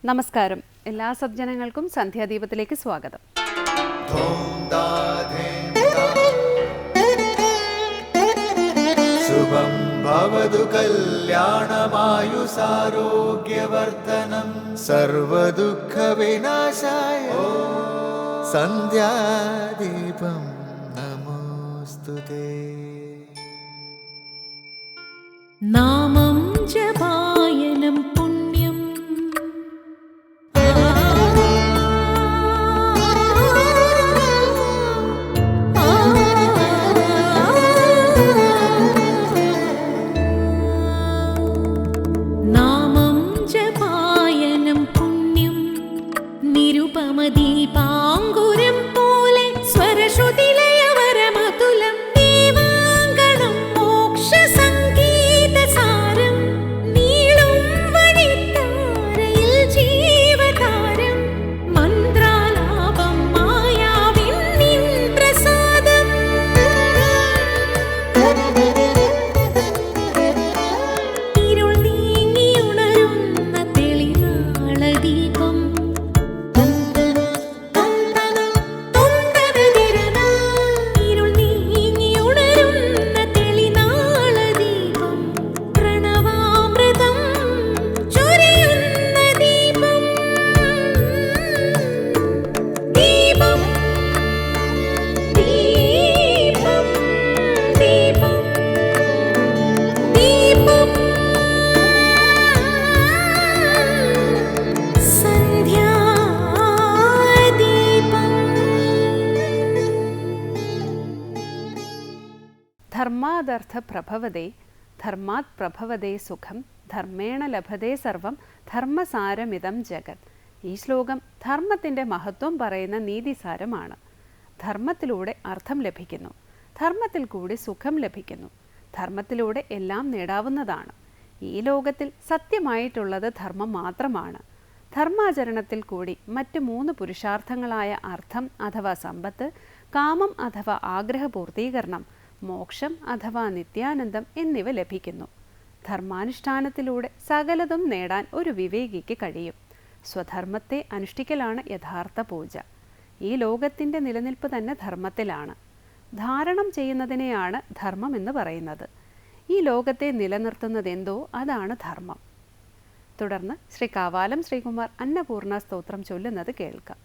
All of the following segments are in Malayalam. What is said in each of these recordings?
നമസ്കാരം. എല്ലാ സജ്ജനങ്ങൾക്കും സന്ധ്യാദീപത്തിലേക്ക് സ്വാഗതം. ശുഭം ഭവതു കല്യാണമായുസാരോഗ്യവർദ്ധനം സർവദുഃഖ വിനാശായ സന്ധ്യാദീപം നമോസ്തുതേ. നാമം ജപായനം പുണ്യം നാമം ജപായനം പുണ്യം നിരുപമദീപാങ്കുരം പോലെ സ്വരശ്രുതിലയവരമതുലം ദീവാങ്കണം മോക്ഷ സംഗീതസാരം നീളും വഴിത്താരയിൽ ജീവതാരം മന്ത്രാലാപം മായാവിൻ നിൻ പ്രസാദം ഇരുൾ നീങ്ങിയുണരുന്ന തെളിനാളദീപം ഇരുൾ നീങ്ങിയുണരുന്ന തെളിനാളദീപം പ്രണവാമൃതം ചൊരിയുന്ന ദീപം ദീപം ദീപം ദീപം ദീപം ധർമാദർത്ഥ പ്രഭവതേ ധർമാത് പ്രഭവതേ സുഖം ധർമ്മേണ ലഭതേ സർവം ധർമ്മസാരമിതം ജഗത്. ഈ ശ്ലോകം ധർമ്മത്തിൻ്റെ മഹത്വം പറയുന്ന നീതിസാരമാണ്. ധർമ്മത്തിലൂടെ അർത്ഥം ലഭിക്കുന്നു, ധർമ്മത്തിൽ കൂടി സുഖം ലഭിക്കുന്നു, ധർമ്മത്തിലൂടെ എല്ലാം നേടാവുന്നതാണ്. ഈ ലോകത്തിൽ സത്യമായിട്ടുള്ളത് ധർമ്മം മാത്രമാണ്. ധർമാചരണത്തിൽ കൂടി മറ്റ് 3 പുരുഷാർത്ഥങ്ങളായ അർത്ഥം അഥവാ സമ്പത്ത്, കാമം അഥവാ ആഗ്രഹപൂർത്തീകരണം, മോക്ഷം അഥവാ നിത്യാനന്ദം എന്നിവ ലഭിക്കുന്നു. ധർമാനുഷ്ഠാനത്തിലൂടെ സകലതും നേടാൻ ഒരു വിവേകിക്ക് കഴിയും. സ്വധർമ്മത്തെ അനുഷ്ഠിക്കലാണ് യഥാർത്ഥ പൂജ. ഈ ലോകത്തിൻ്റെ നിലനിൽപ്പ് തന്നെ ധർമ്മത്തിലാണ്. ധാരണം ചെയ്യുന്നതിനെയാണ് ധർമ്മം എന്ന് പറയുന്നത്. ഈ ലോകത്തെ നിലനിർത്തുന്നതെന്തോ അതാണ് ധർമ്മം. തുടർന്ന് ശ്രീ കാവാലം ശ്രീകുമാർ അന്നപൂർണ സ്തോത്രം ചൊല്ലുന്നത് കേൾക്കാം.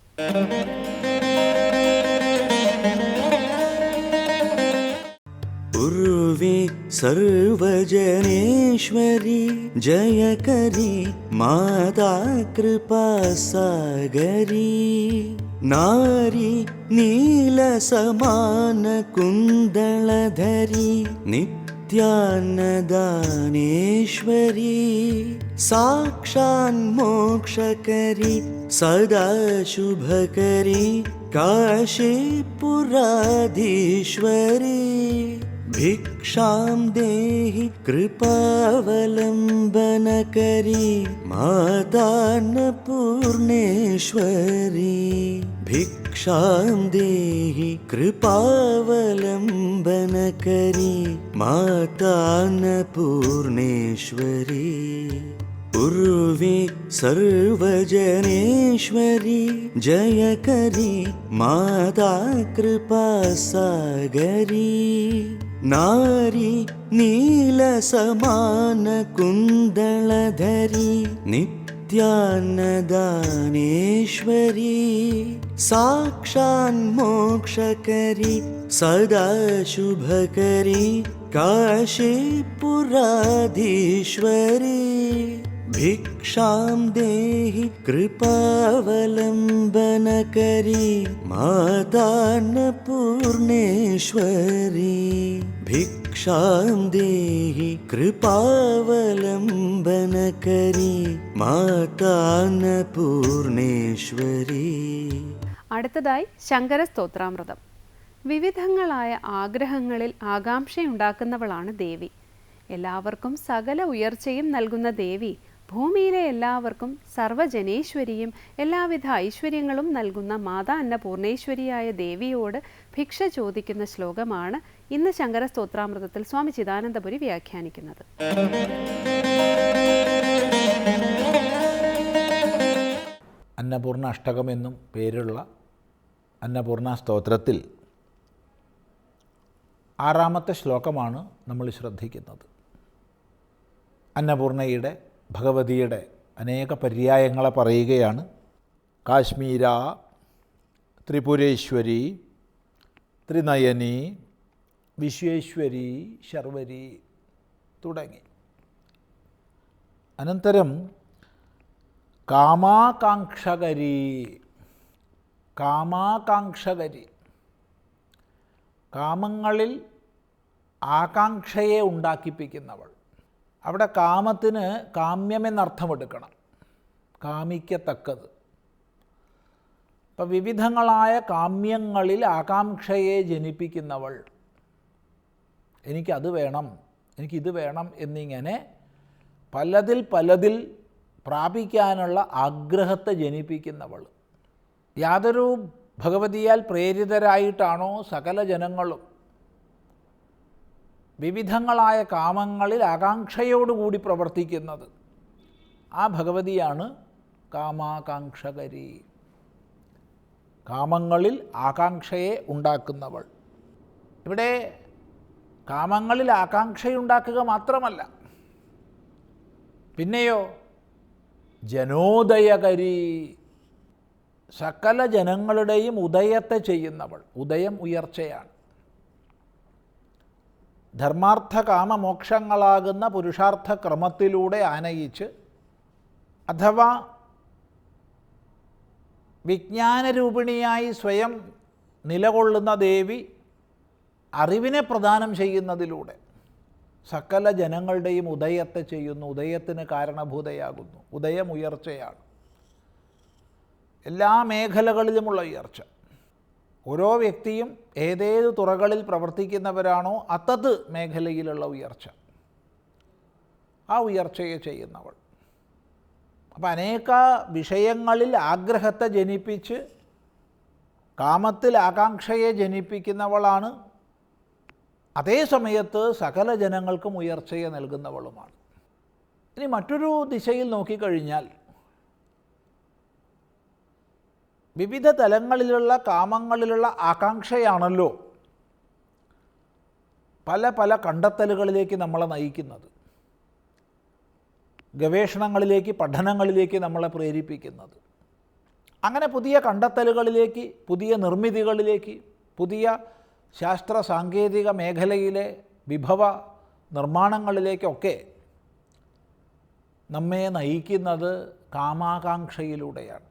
ഉർവി സർവജനേശ്വരി ജയകരി മാതാ കൃപാസാഗരി നാരി നീലസമാന കുന്ദളധരി നിത്യാന്നദാനേശ്വരി സാക്ഷാൻ മോക്ഷകരി സദാ ശുഭകരി കാശീപുരാധീശ്വരി ഭിക്ഷാം ദേഹി കൃപാവലംബനകരി മാതാന്നപൂർണേശ്വരി ഭിക്ഷാം ദേഹി കൃപാവലംബനകരി മാതാന്നപൂർണേശ്വരി ഉർവി സർവജനേശ്വരി ജയകരി മാതാ കൃപാസാഗരി നാരി നീലസമാന കുന്ദളധരി നിത്യാന്നദാനേശ്വരി സാക്ഷാൻ മോക്ഷകരി സദാ ശുഭകരി കാശീപുരാധീശ്വരി ഭിക്ഷാം ദേഹി കൃപാവലംബനകരി മാതാന്നപൂർണേശ്വരി ഭിക്ഷാം ദേഹി കൃപാവലംബനകരി മാതാന്നപൂർണേശ്വരി. അടുത്തതായി ശങ്കര സ്തോത്രാമൃതം. വിവിധങ്ങളായ ആഗ്രഹങ്ങളിൽ ആകാംക്ഷയുണ്ടാക്കുന്നവളാണ് ദേവി. എല്ലാവർക്കും സകല ഉയർച്ചയും നൽകുന്ന ദേവി ഭൂമിയിലെ എല്ലാവർക്കും സർവജനേശ്വരിയും എല്ലാവിധ ഐശ്വര്യങ്ങളും നൽകുന്ന മാതാ അന്നപൂർണേശ്വരിയായ ദേവിയോട് ഭിക്ഷ ചോദിക്കുന്ന ശ്ലോകമാണ് ഇന്ന് ശങ്കര സ്തോത്രാമൃതത്തിൽ സ്വാമി ചിദാനന്ദപുരി വ്യാഖ്യാനിക്കുന്നത്. അന്നപൂർണ അഷ്ടകമെന്നും പേരുള്ള അന്നപൂർണ സ്തോത്രത്തിൽ 6-ാമത്തെ ശ്ലോകമാണ് നമ്മൾ ശ്രദ്ധിക്കുന്നത്. അന്നപൂർണയുടെ ഭഗവതിയുടെ അനേക പര്യായങ്ങളെ പറയുകയാണ്. കാശ്മീര, ത്രിപുരേശ്വരി, ത്രിനയനി, വിശ്വേശ്വരി, ശർവരി തുടങ്ങി. അനന്തരം കാമാകാംക്ഷകരി. കാമാകാംക്ഷകരി, കാമങ്ങളിൽ ആകാംക്ഷയെ ഉണ്ടാക്കിപ്പിക്കുന്നവൾ. അവിടെ കാമത്തിന് കാമ്യമെന്നർത്ഥമെടുക്കണം, കാമിക്കത്തക്കത്. അപ്പം വിവിധങ്ങളായ കാമ്യങ്ങളിൽ ആകാംക്ഷയെ ജനിപ്പിക്കുന്നവൾ. എനിക്കത് വേണം, എനിക്കിത് വേണം എന്നിങ്ങനെ പലതിൽ പ്രാപിക്കാനുള്ള ആഗ്രഹത്തെ ജനിപ്പിക്കുന്നവൾ. യാതൊരു ഭഗവതിയാൽ പ്രേരിതരായിട്ടാണോ സകല ജനങ്ങളും വിവിധങ്ങളായ കാമങ്ങളിൽ ആകാംക്ഷയോടുകൂടി പ്രവർത്തിക്കുന്നത്, ആ ഭഗവതിയാണ് കാമാകാംക്ഷകരി. കാമങ്ങളിൽ ആകാംക്ഷയെ ഉണ്ടാക്കുന്നവൾ. ഇവിടെ കാമങ്ങളിൽ ആകാംക്ഷയുണ്ടാക്കുക മാത്രമല്ല, പിന്നെയോ ജനോദയകരി, സകല ജനങ്ങളുടെയും ഉദയത്തെ ചെയ്യുന്നവൾ. ഉദയം ഉയർച്ചയാണ്. ധർമാർത്ഥ കാമമോക്ഷങ്ങളാകുന്ന പുരുഷാർത്ഥ ക്രമത്തിലൂടെ ആനയിച്ച്, അഥവാ വിജ്ഞാനരൂപിണിയായി സ്വയം നിലകൊള്ളുന്ന ദേവി അറിവിനെ പ്രദാനം ചെയ്യുന്നതിലൂടെ സകല ജനങ്ങളുടെയും ഉദയത്തെ ചെയ്യുന്നു, ഉദയത്തിന് കാരണഭൂതയാകുന്നു. ഉദയം ഉയർച്ചയാണ്, എല്ലാ മേഖലകളിലുമുള്ള ഉയർച്ച. ഓരോ വ്യക്തിയും ഏതേത് തുറകളിൽ പ്രവർത്തിക്കുന്നവരാണോ അതത് മേഖലയിലുള്ള ഉയർച്ച, ആ ഉയർച്ചയെ ചെയ്യുന്നവൾ. അപ്പം അനേക വിഷയങ്ങളിൽ ആഗ്രഹത്തെ ജനിപ്പിച്ച് കാമത്തിൽ ആകാംക്ഷയെ ജനിപ്പിക്കുന്നവളാണ്. അതേ സമയത്ത് സകല ജനങ്ങൾക്കും ഉയർച്ചയെ നൽകുന്നവളുമാണ്. ഇനി മറ്റൊരു ദിശയിൽ നോക്കിക്കഴിഞ്ഞാൽ വിവിധ തലങ്ങളിലുള്ള കാമങ്ങളിലുള്ള ആകാംക്ഷയാണല്ലോ പല കണ്ടെത്തലുകളിലേക്ക് നമ്മളെ നയിക്കുന്നത്, ഗവേഷണങ്ങളിലേക്ക്, പഠനങ്ങളിലേക്ക് നമ്മളെ പ്രേരിപ്പിക്കുന്നത്. അങ്ങനെ പുതിയ കണ്ടെത്തലുകളിലേക്ക്, പുതിയ നിർമ്മിതികളിലേക്ക്, പുതിയ ശാസ്ത്ര സാങ്കേതിക മേഖലയിലെ വിഭവ നിർമ്മാണങ്ങളിലേക്കൊക്കെ നമ്മെ നയിക്കുന്നത് കാമാകാംക്ഷയിലൂടെയാണ്.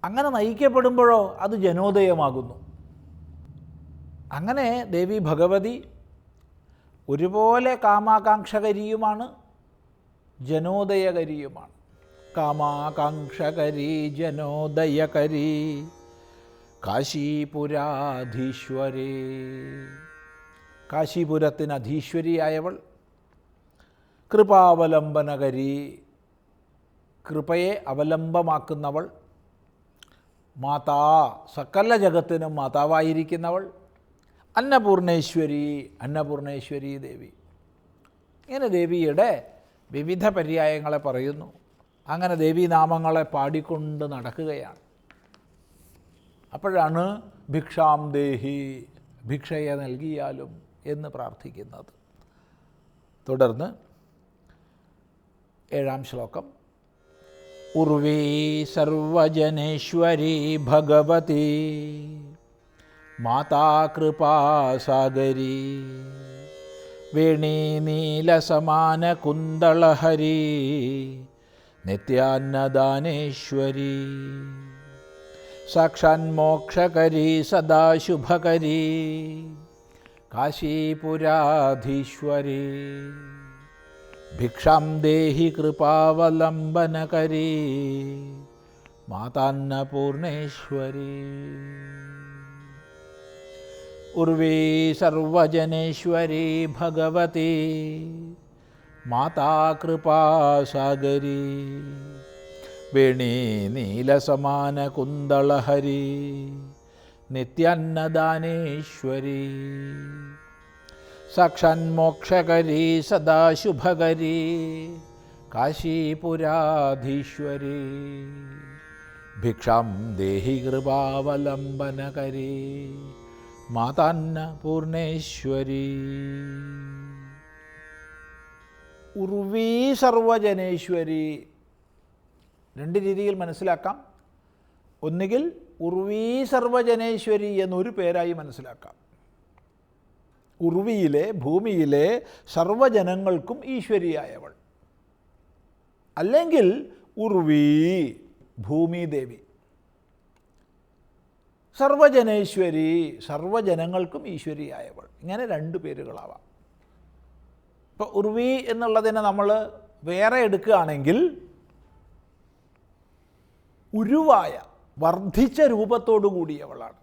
അങ്ങനെ നയിക്കപ്പെടുമ്പോഴോ അത് ജനോദയമാകുന്നു. അങ്ങനെ ദേവി ഭഗവതി ഒരുപോലെ കാമാകാംക്ഷകരിയുമാണ്, ജനോദയകരിയുമാണ്. കാമാകാംക്ഷകരി ജനോദയകരി കാശീപുരാധീശ്വരി. കാശീപുരത്തിന് അധീശ്വരിയായവൾ. കൃപാവലംബനകരി, കൃപയെ അവലംബമാക്കുന്നവൾ. മാതാ, സകല ജഗത്തിനും മാതാവായിരിക്കുന്നവൾ. അന്നപൂർണേശ്വരി, അന്നപൂർണേശ്വരി ദേവി. ഇങ്ങനെ ദേവിയുടെ വിവിധ പര്യായങ്ങളെ പറയുന്നു. അങ്ങനെ ദേവീനാമങ്ങളെ പാടിക്കൊണ്ട് നടക്കുകയാണ്. അപ്പോഴാണ് ഭിക്ഷാം ദേഹി, ഭിക്ഷയെ നൽകിയാലും എന്ന് പ്രാർത്ഥിക്കുന്നത്. തുടർന്ന് 7-ാം ശ്ലോകം. ഉർവീ സർവജനേശ്വരി ഭഗവതി മാതാ കൃപാസാഗരി വേണീ നീലസമാന കുന്തളഹരി നിത്യാന്നദാനേശ്വരി സാക്ഷാന്മോക്ഷകരി സദാശുഭകരി കാശീപുരാധീശ്വരി ഭിക്ഷാം ദേഹി കൃപാവലംബനകരി മാതാന്നപൂർണേശ്വരി. ഉർവീ സർവജനേശ്വരി ഭഗവതി മാതാ കൃപാസാഗരി വേണീ നീലസമാന കുന്തളഹരി നിത്യാന്നദാനേശ്വരി സാക്ഷാന്മോക്ഷകരി സദാശുഭകരി കാശീപുരാധീശ്വരി ഭിക്ഷാം ദേഹി കൃപാവലംബനകരേ മാതാന്ന പൂർണേശ്വരി. ഉർവീ സർവജനേശ്വരി രണ്ട് രീതിയിൽ മനസ്സിലാക്കാം. ഒന്നുകിൽ ഉർവീ സർവജനേശ്വരി എന്നൊരു പേരായി മനസ്സിലാക്കാം. ഉർവിയിലെ ഭൂമിയിലെ സർവജനങ്ങൾക്കും ഈശ്വരിയായവൾ. അല്ലെങ്കിൽ ഉർവീ ഭൂമിദേവി, സർവജനേശ്വരി സർവജനങ്ങൾക്കും ഈശ്വരിയായവൾ. ഇങ്ങനെ രണ്ട് പേരുകളാവാം. ഇപ്പോൾ ഉർവി എന്നുള്ളതിനെ നമ്മൾ വേറെ എടുക്കുകയാണെങ്കിൽ ഉരുവായ വർദ്ധിച്ച രൂപത്തോടു കൂടിയവളാണ്.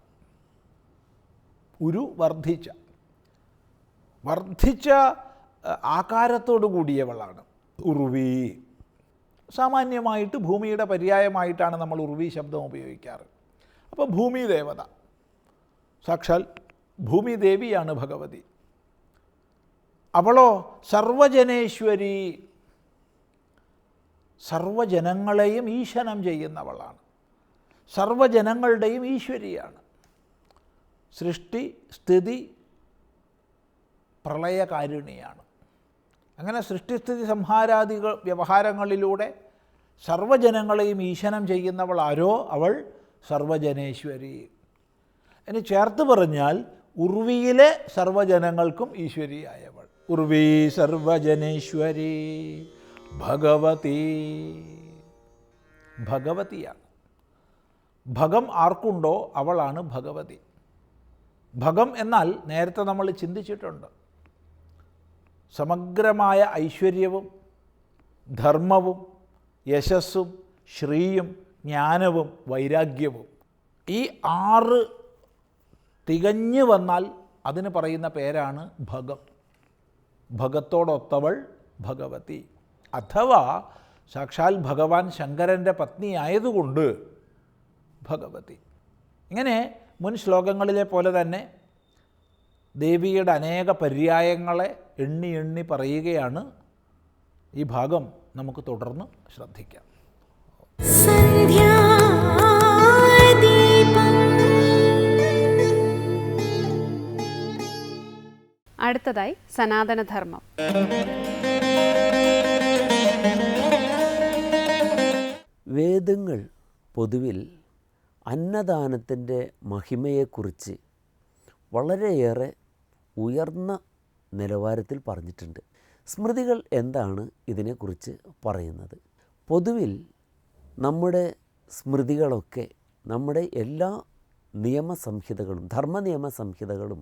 ഉരു വർദ്ധിച്ച ആകാരത്തോടു കൂടിയവളാണ് ഉർവി. സാമാന്യമായിട്ട് ഭൂമിയുടെ പര്യായമായിട്ടാണ് നമ്മൾ ഉർവി ശബ്ദം ഉപയോഗിക്കാറ്. അപ്പോൾ ഭൂമി ദേവത, സാക്ഷാൽ ഭൂമിദേവിയാണ് ഭഗവതി. അവളോ സർവജനേശ്വരി, സർവജനങ്ങളെയും ഈശനം ചെയ്യുന്നവളാണ്. സർവജനങ്ങളുടെയും ഈശ്വരിയാണ്. സൃഷ്ടി സ്ഥിതി പ്രളയകാരുണിയാണ്. അങ്ങനെ സൃഷ്ടിസ്ഥിതി സംഹാരാദികൾ വ്യവഹാരങ്ങളിലൂടെ സർവജനങ്ങളെയും ഈശനം ചെയ്യുന്നവൾ ആരോ അവൾ സർവജനേശ്വരി. ഇനി ചേർത്ത് പറഞ്ഞാൽ ഉർവിയിലെ സർവജനങ്ങൾക്കും ഈശ്വരിയായവൾ. ഉർവീ സർവജനേശ്വരി ഭഗവതി. ഭഗവതിയാണ്. ഭഗം ആർക്കുണ്ടോ അവളാണ് ഭഗവതി. ഭഗം എന്നാൽ നേരത്തെ നമ്മൾ ചിന്തിച്ചിട്ടുണ്ട്, സമഗ്രമായ ഐശ്വര്യവും ധർമ്മവും യശസ്സും ശ്രീയും ജ്ഞാനവും വൈരാഗ്യവും. ഈ 6 തികഞ്ഞു വന്നാൽ അതിന് പറയുന്ന പേരാണ് ഭഗം. ഭഗത്തോടൊത്തവൾ ഭഗവതി. അഥവാ സാക്ഷാൽ ഭഗവാൻ ശങ്കരൻ്റെ പത്നിയായതുകൊണ്ട് ഭഗവതി. ഇങ്ങനെ മുൻ ശ്ലോകങ്ങളിലെ പോലെ തന്നെ ദേവിയുടെ അനേക പര്യായങ്ങളെ എണ്ണി എണ്ണി പറയുകയാണ്. ഈ ഭാഗം നമുക്ക് തുടർന്ന് ശ്രദ്ധിക്കാം. അടുത്തതായി സനാതനധർമ്മം. വേദങ്ങൾ പൊതുവിൽ അന്നദാനത്തിൻ്റെ മഹിമയെക്കുറിച്ച് വളരെയേറെ ഉയർന്ന നിലവാരത്തിൽ പറഞ്ഞിട്ടുണ്ട്. സ്മൃതികൾ എന്താണ് ഇതിനെക്കുറിച്ച് പറയുന്നത്? പൊതുവിൽ നമ്മുടെ സ്മൃതികളൊക്കെ നമ്മുടെ എല്ലാ നിയമസംഹിതകളും ധർമ്മനിയമസംഹിതകളും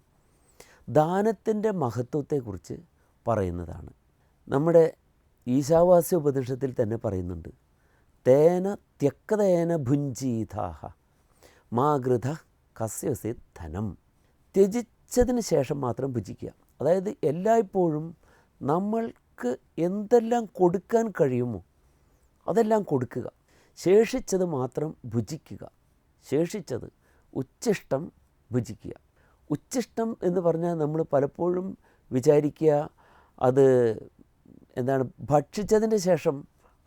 ദാനത്തിൻ്റെ മഹത്വത്തെക്കുറിച്ച് പറയുന്നതാണ്. നമ്മുടെ ഈശാവാസ്യ ഉപനിഷത്തിൽ തന്നെ പറയുന്നുണ്ട്, തേന ത്യക്തേന ഭുഞ്ചീതാഹ മാഗൃത കസ്യസി ധനം. ത്യജിച്ചതിന് ശേഷം മാത്രം ഭുജിക്കുക. അതായത് എല്ലായ്പ്പോഴും നമ്മൾക്ക് എന്തെല്ലാം കൊടുക്കാൻ കഴിയുമോ അതെല്ലാം കൊടുക്കുക, ശേഷിച്ചത് മാത്രം ഭുജിക്കുക. ശേഷിച്ചത് ഉച്ഛിഷ്ടം ഭുജിക്കുക. ഉച്ഛിഷ്ടം എന്ന് പറഞ്ഞാൽ നമ്മൾ പലപ്പോഴും വിചാരിക്കുക അത് എന്താണ്, ഭക്ഷിച്ചതിൻ്റെ ശേഷം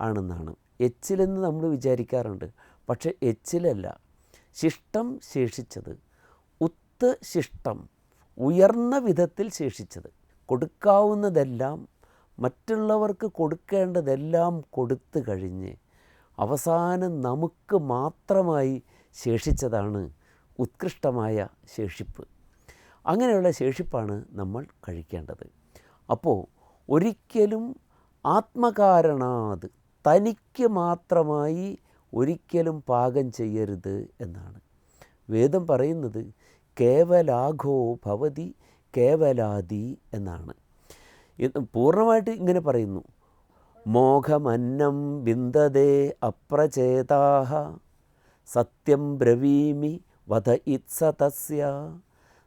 ആണെന്നാണ്. എച്ചിലെന്ന് നമ്മൾ വിചാരിക്കാറുണ്ട്. പക്ഷേ എച്ചിലല്ല, ശിഷ്ടം ശേഷിച്ചത്, ഉത്ത് ശിഷ്ടം ഉയർന്ന വിധത്തിൽ ശേഷിച്ചത്. കൊടുക്കാവുന്നതെല്ലാം മറ്റുള്ളവർക്ക് കൊടുക്കേണ്ടതെല്ലാം കൊടുത്തു കഴിഞ്ഞ് അവസാനം നമുക്ക് മാത്രമായി ശേഷിച്ചതാണ് ഉത്കൃഷ്ടമായ ശേഷിപ്പ്. അങ്ങനെയുള്ള ശേഷിപ്പാണ് നമ്മൾ കഴിക്കേണ്ടത്. അപ്പോൾ ഒരിക്കലും ആത്മകാരണാത് തനിക്ക് മാത്രമായി ഒരിക്കലും പാകം ചെയ്യരുത് എന്നാണ് വേദം പറയുന്നത്. കേവലാഘോ ഭവതി കേവലാദി എന്നാണ്. പൂർണ്ണമായിട്ട് ഇങ്ങനെ പറയുന്നു, മോഘമന്നം വിന്ദതേ അപ്രചേതാഹ സത്യം ബ്രവീമി വധ ഇത്സ തസ്യ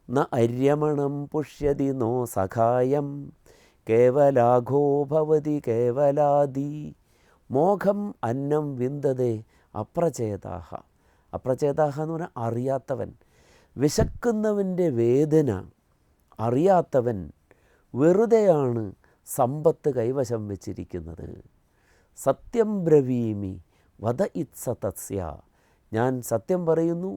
ന അര്യമണം പുഷ്യതി നോ സഖായം കേവലാഘോ ഭവതി കേവലാദി. മോഘം അന്നം വിന്ദതേ അപ്രചേതാഹ. അപ്രചേതാഹ എന്ന് പറഞ്ഞാൽ അറിയാത്തവൻ. വിശക്കുന്നവൻ്റെ വേദന അറിയാത്തവൻ വെറുതെയാണ് സമ്പത്ത് കൈവശം വച്ചിരിക്കുന്നത്. സത്യം ബ്രവീമി വധ ഇത്സ തസ്യ. ഞാൻ സത്യം പറയുന്നു,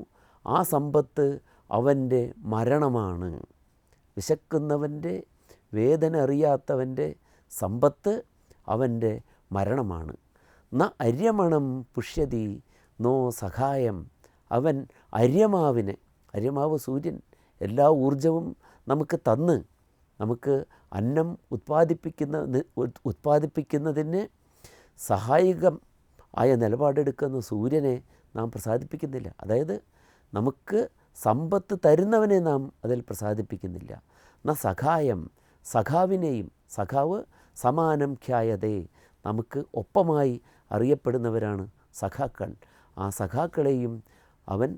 ആ സമ്പത്ത് അവൻ്റെ മരണമാണ്. വിശക്കുന്നവൻ്റെ, വേദന അറിയാത്തവൻ്റെ സമ്പത്ത് അവൻ്റെ മരണമാണ്. ന അര്യമണം പുഷ്യതി നോ സഹായം. അവൻ അര്യമാവിനെ, അര്യമാവ് സൂര്യൻ, എല്ലാ ഊർജവും നമുക്ക് തന്ന് നമുക്ക് അന്നം ഉത്പാദിപ്പിക്കുന്നതിന് സഹായകം ആയ നിലപാടെടുക്കുന്ന സൂര്യനെ നാം പ്രസാദിപ്പിക്കുന്നില്ല. അതായത് നമുക്ക് സമ്പത്ത് തരുന്നവനെ നാം അതിൽ പ്രസാദിപ്പിക്കുന്നില്ല. ന സഹായം, സഖാവിനെയും, സഖാവ് സമാനം ഖ്യായതേ, നമുക്ക് ഒപ്പമായി അറിയപ്പെടുന്നവരാണ് സഖാക്കൾ. ആ സഖാക്കളെയും അവൻ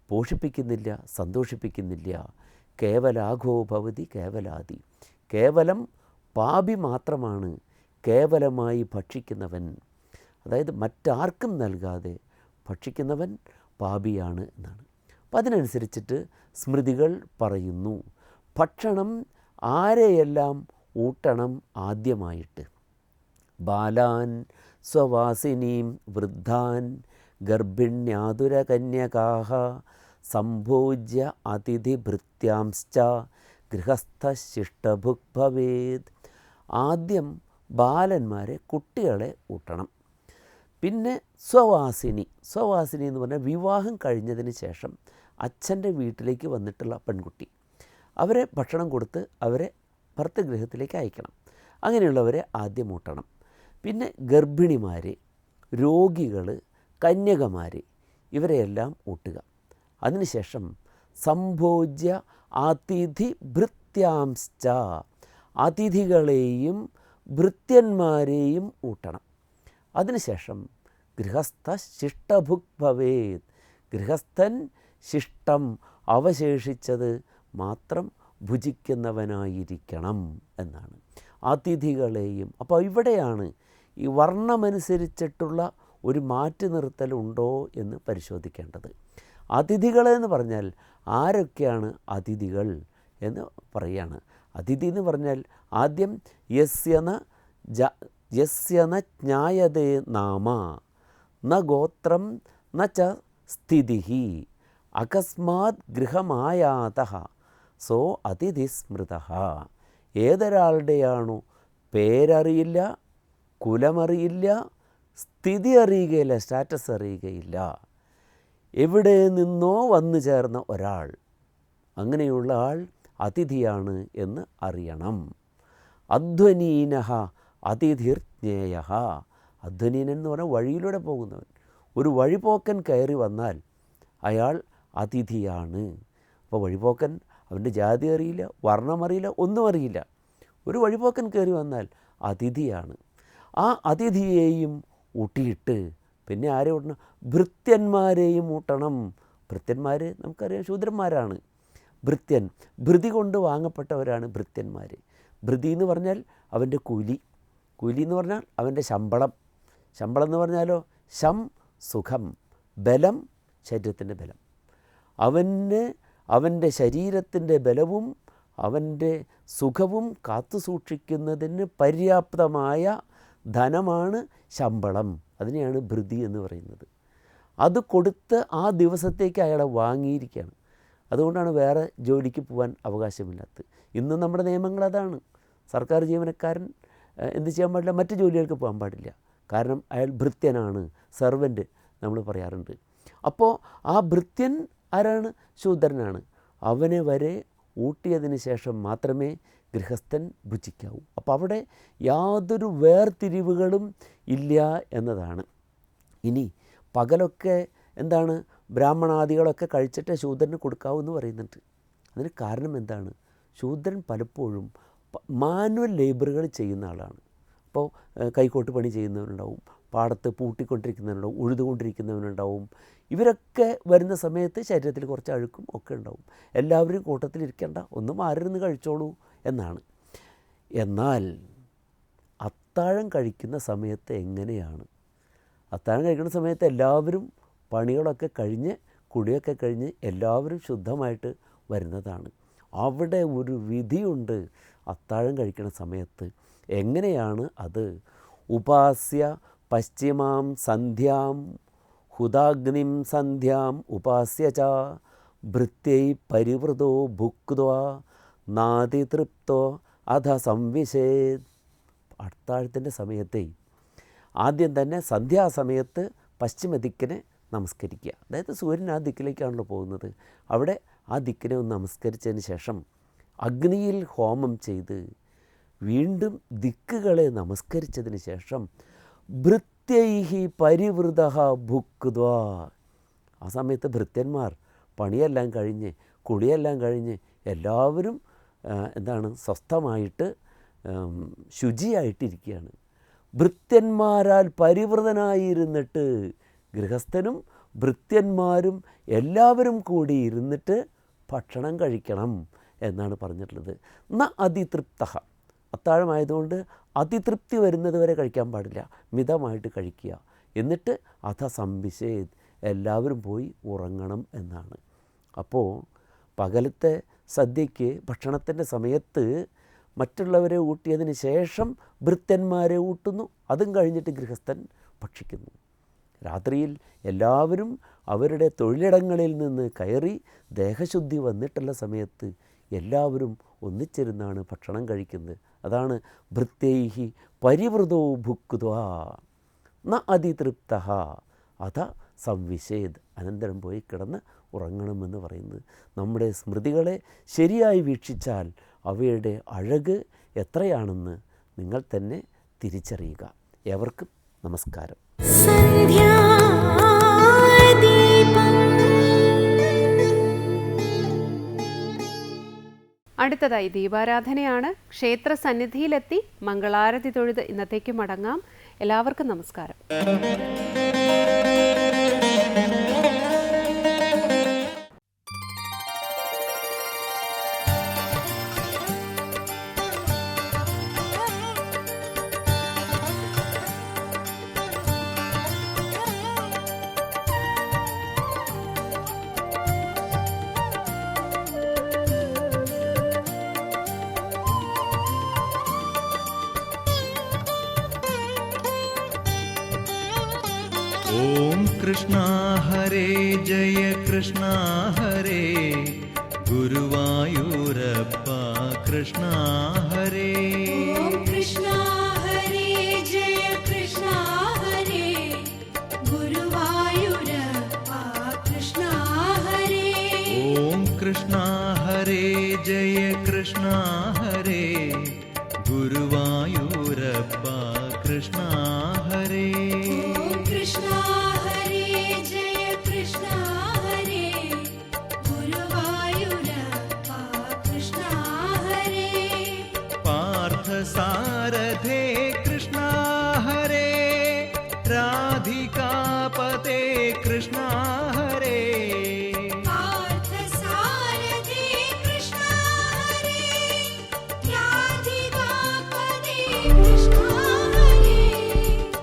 പോഷിപ്പിക്കുന്നില്ല, സന്തോഷിപ്പിക്കുന്നില്ല. കേവലാഘോ ഭവതി കേവലാദി. കേവലം പാപി മാത്രമാണ് കേവലമായി ഭക്ഷിക്കുന്നവൻ. അതായത് മറ്റാർക്കും നൽകാതെ ഭക്ഷിക്കുന്നവൻ പാപിയാണ് എന്നാണ്. അപ്പം അതിനനുസരിച്ചിട്ട് സ്മൃതികൾ പറയുന്നു, ഭക്ഷണം ആരെയെല്ലാം ഊട്ടണം ആദ്യമായിട്ട്? ബാലാൻ സ്വവാസിനീം വൃദ്ധാൻ ഗർഭിണ്യാതുരകന്യകാഹ സംഭോജ്യ അതിഥിഭൃത്യാംശ്ച ഗൃഹസ്ഥശിഷ്ടഭുക് ഭവേത്. ആദ്യം ബാലന്മാരെ, കുട്ടികളെ ഊട്ടണം. പിന്നെ സ്വവാസിനി. സ്വവാസിനി എന്ന് പറഞ്ഞാൽ വിവാഹം കഴിഞ്ഞതിന് ശേഷം അച്ഛൻ്റെ വീട്ടിലേക്ക് വന്നിട്ടുള്ള പെൺകുട്ടി. അവരെ ഭക്ഷണം കൊടുത്ത് അവരെ ഭർത്തൃഗൃഹത്തിലേക്ക് അയക്കണം. അങ്ങനെയുള്ളവരെ ആദ്യം ഊട്ടണം. പിന്നെ ഗർഭിണിമാർ, രോഗികൾ, കന്യകമാർ, ഇവരെയെല്ലാം ഊട്ടുക. അതിനുശേഷം സംഭോജ്യ അതിഥി ഭൃത്യാംശ്ച, അതിഥികളെയും ഭൃത്യന്മാരെയും ഊട്ടണം. അതിനുശേഷം ഗൃഹസ്ഥ ശിഷ്ടഭുക് ഭവേത്. ഗൃഹസ്ഥൻ ശിഷ്ടം, അവശേഷിച്ചത് മാത്രം ഭുജിക്കുന്നവനായിരിക്കണം എന്നാണ്. അതിഥികളെയും. അപ്പോൾ ഇവിടെയാണ് ഈ വർണ്ണമനുസരിച്ചിട്ടുള്ള ഒരു മാറ്റി നിർത്തലുണ്ടോ എന്ന് പരിശോധിക്കേണ്ടത്. അതിഥികളെന്ന് പറഞ്ഞാൽ ആരൊക്കെയാണ് അതിഥികൾ എന്ന് പറയുകയാണ്. അതിഥി എന്ന് പറഞ്ഞാൽ ആദ്യം യസ്യന ജ്ഞായതേ നാമ ന ഗോത്രം ന ച സ്ഥിതി അകസ്മാത് ഗൃഹമായാതഃ സോ അതിഥി സ്മൃതഃ. ഏതൊരാളുടെയാണോ പേരറിയില്ല, കുലമറിയില്ല, സ്ഥിതി അറിയുകയില്ല, സ്റ്റാറ്റസ് അറിയുകയില്ല, എവിടെ നിന്നോ വന്നു ചേർന്ന ഒരാൾ, അങ്ങനെയുള്ള ആൾ അതിഥിയാണ് എന്ന് അറിയണം. അധ്വനീനഃ അതിഥിർജ്ഞേയഃ. അധ്വനീനൻ എന്ന് പറഞ്ഞാൽ വഴിയിലൂടെ പോകുന്നവൻ. ഒരു വഴിപോക്കൻ കയറി വന്നാൽ അയാൾ അതിഥിയാണ്. അപ്പോൾ വഴിപോക്കൻ അവൻ്റെ ജാതി അറിയില്ല, വർണ്ണമറിയില്ല, ഒന്നും അറിയില്ല. ഒരു വഴിപോക്കൻ കയറി വന്നാൽ അതിഥിയാണ്. ആ അതിഥിയെയും ഊട്ടിയിട്ട് പിന്നെ ആരെ ഊട്ടണം? ഭൃത്യന്മാരെയും ഊട്ടണം. ഭൃത്യന്മാർ നമുക്കറിയാം ശൂദ്രന്മാരാണ്. ഭൃത്യൻ, ഭൃതി കൊണ്ട് വാങ്ങപ്പെട്ടവരാണ് ഭൃത്യന്മാർ. ഭൃതി എന്ന് പറഞ്ഞാൽ അവൻ്റെ കൂലി, കൂലി എന്ന് പറഞ്ഞാൽ അവൻ്റെ ശമ്പളം. ശമ്പളം എന്ന് പറഞ്ഞാലോ ശം സുഖം, ബലം ശരീരത്തിൻ്റെ ബലം. അവൻ്റെ ശരീരത്തിൻ്റെ ബലവും അവൻ്റെ സുഖവും കാത്തു സൂക്ഷിക്കുന്നതിന് പര്യാപ്തമായ ധനമാണ് ശമ്പളം. അതിനെയാണ് ഭൃതി എന്ന് പറയുന്നത്. അത് കൊടുത്ത് ആ ദിവസത്തേക്ക് അയാളെ വാങ്ങിയിരിക്കുകയാണ്. അതുകൊണ്ടാണ് വേറെ ജോലിക്ക് പോകാൻ അവകാശമില്ലാത്തത്. ഇന്ന് നമ്മുടെ നിയമങ്ങൾ അതാണ്. സർക്കാർ ജീവനക്കാരൻ എന്ത് ചെയ്യാൻ പാടില്ല? മറ്റ് ജോലികൾക്ക് പോകാൻ പാടില്ല. കാരണം അയാൾ ഭൃത്യനാണ്, സെർവൻ്റ് നമ്മൾ പറയാറുണ്ട്. അപ്പോൾ ആ ഭൃത്യൻ ആരാണ്? ശൂദ്രനാണ്. അവനെ വരെ ഊട്ടിയതിന് ശേഷം മാത്രമേ ഗൃഹസ്ഥൻ ഭുജിക്കാവൂ. അപ്പോൾ അവിടെ യാതൊരു വേർതിരിവുകളും ഇല്ല എന്നതാണ്. ഇനി പകലൊക്കെ എന്താണ്, ബ്രാഹ്മണാദികളൊക്കെ കഴിച്ചിട്ട് ശൂദ്രന് കൊടുക്കാവൂ എന്ന് പറയുന്നുണ്ട്. അതിന് കാരണം എന്താണ്? ശൂദ്രൻ പലപ്പോഴും മാനുവൽ ലേബറുകൾ ചെയ്യുന്ന ആളാണ്. അപ്പോൾ കൈക്കോട്ട് പണി ചെയ്യുന്നവരുണ്ടാവും, പാടത്ത് പൂട്ടിക്കൊണ്ടിരിക്കുന്നവരുണ്ടാവും, ഉഴുതുകൊണ്ടിരിക്കുന്നവരുണ്ടാവും. ഇവരൊക്കെ വരുന്ന സമയത്ത് ശരീരത്തിൽ കുറച്ച് അഴുക്കും ഒക്കെ ഉണ്ടാവും. എല്ലാവരും കൂട്ടത്തിലിരിക്കേണ്ട, ഒന്ന് മാറിയിരുന്ന് കഴിച്ചോളൂ എന്നാണ്. എന്നാൽ അത്താഴം കഴിക്കുന്ന സമയത്ത് എങ്ങനെയാണ്? അത്താഴം കഴിക്കുന്ന സമയത്ത് എല്ലാവരും പണികളൊക്കെ കഴിഞ്ഞ്, കുടിയൊക്കെ കഴിഞ്ഞ് എല്ലാവരും ശുദ്ധമായിട്ട് വരുന്നതാണ്. അവിടെ ഒരു വിധിയുണ്ട്. അത്താഴം കഴിക്കുന്ന സമയത്ത് എങ്ങനെയാണ് അത്? ഉപാസ്യ പശ്ചിമാം സന്ധ്യാം ഹുതാഗ്നിം സന്ധ്യാം ഉപാസ്യ ച ഭൃത്യൈ പരിവൃതോ ഭുക്ത്വാ നാതിതൃപ്തോ അധ സംവിശേത്. അത്താഴത്തിൻ്റെ സമയത്തെ ആദ്യം തന്നെ സന്ധ്യാസമയത്ത് പശ്ചിമദിക്കിനെ നമസ്കരിക്കുക. അതായത് സൂര്യൻ ആ ദിക്കിലേക്കാണല്ലോ പോകുന്നത്. അവിടെ ആ ദിക്കിനെ ഒന്ന് നമസ്കരിച്ചതിന് ശേഷം അഗ്നിയിൽ ഹോമം ചെയ്ത് വീണ്ടും ദിക്കുകളെ നമസ്കരിച്ചതിന് ശേഷം ഭൃത്യൈഹി പരിവൃത ഭുക്ത്വാ. ആ സമയത്ത് ഭൃത്യന്മാർ പണിയെല്ലാം കഴിഞ്ഞ് കുളിയെല്ലാം കഴിഞ്ഞ് എല്ലാവരും സ്വസ്ഥമായിട്ട് ശുചിയായിട്ടിരിക്കുകയാണ്. ഭൃത്യന്മാരാൽ പരിവൃതനായിരുന്നിട്ട് ഗൃഹസ്ഥനും ഭൃത്യന്മാരും എല്ലാവരും കൂടി ഇരുന്നിട്ട് ഭക്ഷണം കഴിക്കണം എന്നാണ് പറഞ്ഞിട്ടുള്ളത്. ന അതിതൃപ്ത, അത്താഴമായതുകൊണ്ട് അതിതൃപ്തി വരുന്നത് വരെ കഴിക്കാൻ പാടില്ല, മിതമായിട്ട് കഴിക്കുക. എന്നിട്ട് അധ സംവിശേത്, എല്ലാവരും പോയി ഉറങ്ങണം എന്നാണ്. അപ്പോൾ പകലത്തെ സദ്യയ്ക്ക് ഭക്ഷണത്തിൻ്റെ സമയത്ത് മറ്റുള്ളവരെ ഊട്ടിയതിന് ശേഷം ഭൃത്യന്മാരെ ഊട്ടുന്നു, അതും കഴിഞ്ഞിട്ട് ഗൃഹസ്ഥൻ ഭക്ഷിക്കുന്നു. രാത്രിയിൽ എല്ലാവരും അവരുടെ തൊഴിലിടങ്ങളിൽ നിന്ന് കയറി ദേഹശുദ്ധി വന്നിട്ടുള്ള സമയത്ത് എല്ലാവരും ഒന്നിച്ചിരുന്നാണ് ഭക്ഷണം കഴിക്കുന്നത്. അതാണ് ഭൃത്യൈഹി പരിവൃതോ ഭുക്ത്വാ ന അതിതൃപ്ത അധ സംവിശേത്, അനന്തരം പോയി കിടന്ന് ഉറങ്ങണമെന്ന് പറയുന്നത്. നമ്മുടെ സ്മൃതികളെ ശരിയായി വീക്ഷിച്ചാൽ അവയുടെ അഴക് എത്രയാണെന്ന് നിങ്ങൾ തന്നെ തിരിച്ചറിയുക. ഏവർക്കും നമസ്കാരം. അടുത്തതായി ദീപാരാധനയാണ്. ക്ഷേത്ര സന്നിധിയിലെത്തി മംഗളാരതി തൊഴുത് ഇന്നത്തേക്ക് മടങ്ങാം. എല്ലാവർക്കും നമസ്കാരം. ॐ कृष्णा हरे जय कृष्णा हरे गुरुवायूरप्पा कृष्णा हरे. ॐ कृष्णा हरे जय कृष्णा हरे गुरुवायूरप्पा कृष्णा हरे. ॐ कृष्णा हरे जय कृष्णा हरे गुरुवायूरप्पा कृष्णा हरे. कृष्णा हरे जय कृष्णा हरे गुरुवायूरप्पा कृष्णा हरे. पार्थ सारथे कृष्णा हरे राधिकापते